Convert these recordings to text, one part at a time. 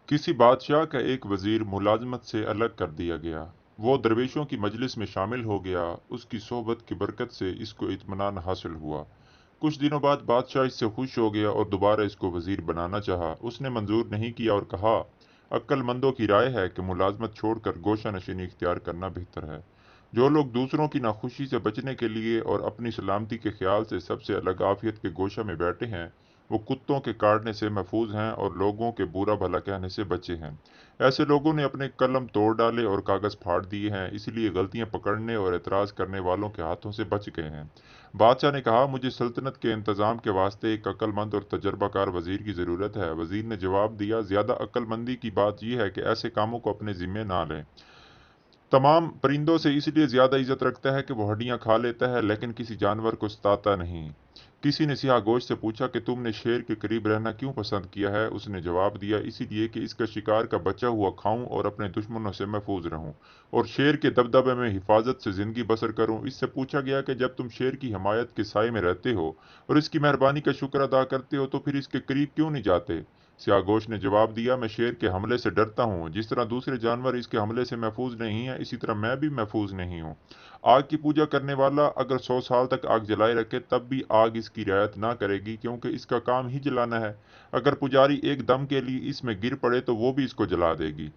किसी बादशाह का एक वजीर मुलाजमत से अलग कर दिया गया। वो दरवेशों की मजलिस में शामिल हो गया। उसकी सोहबत की बरकत से इसको इत्मीनान हासिल हुआ। कुछ दिनों बाद बादशाह इससे खुश हो गया और दोबारा इसको वजीर बनाना चाहा। उसने मंजूर नहीं किया और कहा, अक्लमंदों की राय है कि मुलाजमत छोड़कर गोशा नशीनी इख्तियार करना बेहतर है। जो लोग दूसरों की नाखुशी से बचने के लिए और अपनी सलामती के ख्याल से सबसे अलग आफियत के गोशा में बैठे हैं, वो कुत्तों के काटने से महफूज हैं और लोगों के बुरा भला कहने से बचे हैं। ऐसे लोगों ने अपने कलम तोड़ डाले और कागज फाड़ दिए हैं, इसलिए गलतियां पकड़ने और एतराज करने वालों के हाथों से बच गए हैं। बादशाह ने कहा, मुझे सल्तनत के इंतजाम के वास्ते एक अक्लमंद और तजर्बाकार वजीर की जरूरत है। वजीर ने जवाब दिया, ज्यादा अक्लमंदी की बात यह है कि ऐसे कामों को अपने जिम्मे ना लें। तमाम परिंदों से इसलिए ज्यादा इज्जत रखता है कि वो हड्डियां खा लेता है, लेकिन किसी जानवर को सताता नहीं। किसी ने सियाह गोश्त से पूछा कि तुमने शेर के करीब रहना क्यों पसंद किया है। उसने जवाब दिया, इसीलिए कि इसका शिकार का बचा हुआ खाऊं और अपने दुश्मनों से महफूज रहूं और शेर के दबदबे में हिफाजत से जिंदगी बसर करूं। इससे पूछा गया कि जब तुम शेर की हमायत के साए में रहते हो और इसकी मेहरबानी का शुक्र अदा करते हो तो फिर इसके करीब क्यों नहीं जाते। सियागोश ने जवाब दिया, मैं शेर के हमले से डरता हूँ। जिस तरह दूसरे जानवर इसके हमले से महफूज नहीं है, इसी तरह मैं भी महफूज नहीं हूँ। आग की पूजा करने वाला अगर 100 साल तक आग जलाए रखे तब भी आग इसकी रियायत ना करेगी, क्योंकि इसका काम ही जलाना है। अगर पुजारी एक दम के लिए इसमें गिर पड़े तो वो भी इसको जला देगी।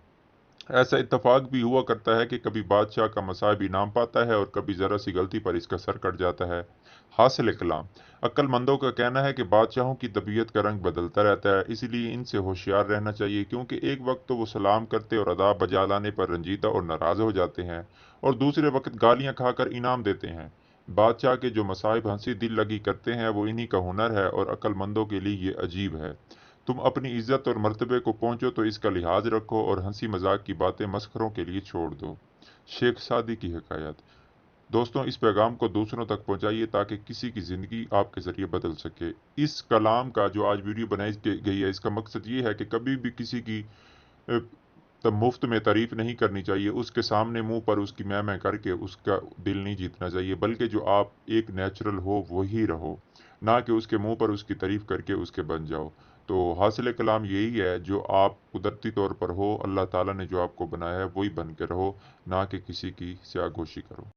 ऐसा इत्तफाक भी हुआ करता है कि कभी बादशाह का मसाइब इनाम पाता है और कभी जरा सी गलती पर इसका सर कट जाता है। हासिल कलाम, अक्लमंदों का कहना है कि बादशाहों की तबीयत का रंग बदलता रहता है, इसलिए इनसे होशियार रहना चाहिए, क्योंकि एक वक्त तो वो सलाम करते और अदाब बजा लाने पर रंजीदा और नाराज हो जाते हैं और दूसरे वक्त गालियां खाकर इनाम देते हैं। बादशाह के जो मसाइब हंसी दिल लगी करते हैं वो इन्हीं का हुनर है और अक्लमंदों के लिए ये अजीब है। तुम अपनी इज्जत और मर्तबे को पहुंचो तो इसका लिहाज रखो और हंसी मजाक की बातें मस्खरों के लिए छोड़ दो। शेख सादी की हिकायत। दोस्तों, इस पैगाम को दूसरों तक पहुंचाइए ताकि किसी की जिंदगी आपके जरिए बदल सके। इस कलाम का जो आज वीडियो बनाई गई है, इसका मकसद ये है कि कभी भी किसी की अ, तब मुफ्त में तारीफ नहीं करनी चाहिए। उसके सामने मुंह पर उसकी मैं करके उसका दिल नहीं जीतना चाहिए, बल्कि जो आप एक नेचुरल हो वही रहो, ना कि उसके मुंह पर उसकी तारीफ करके उसके बन जाओ। तो हासिल कलाम यही है, जो आप कुदरती तौर पर हो, अल्लाह ताला ने जो आपको बनाया है वही बन के रहो, ना कि किसी की स्यागोशी करो।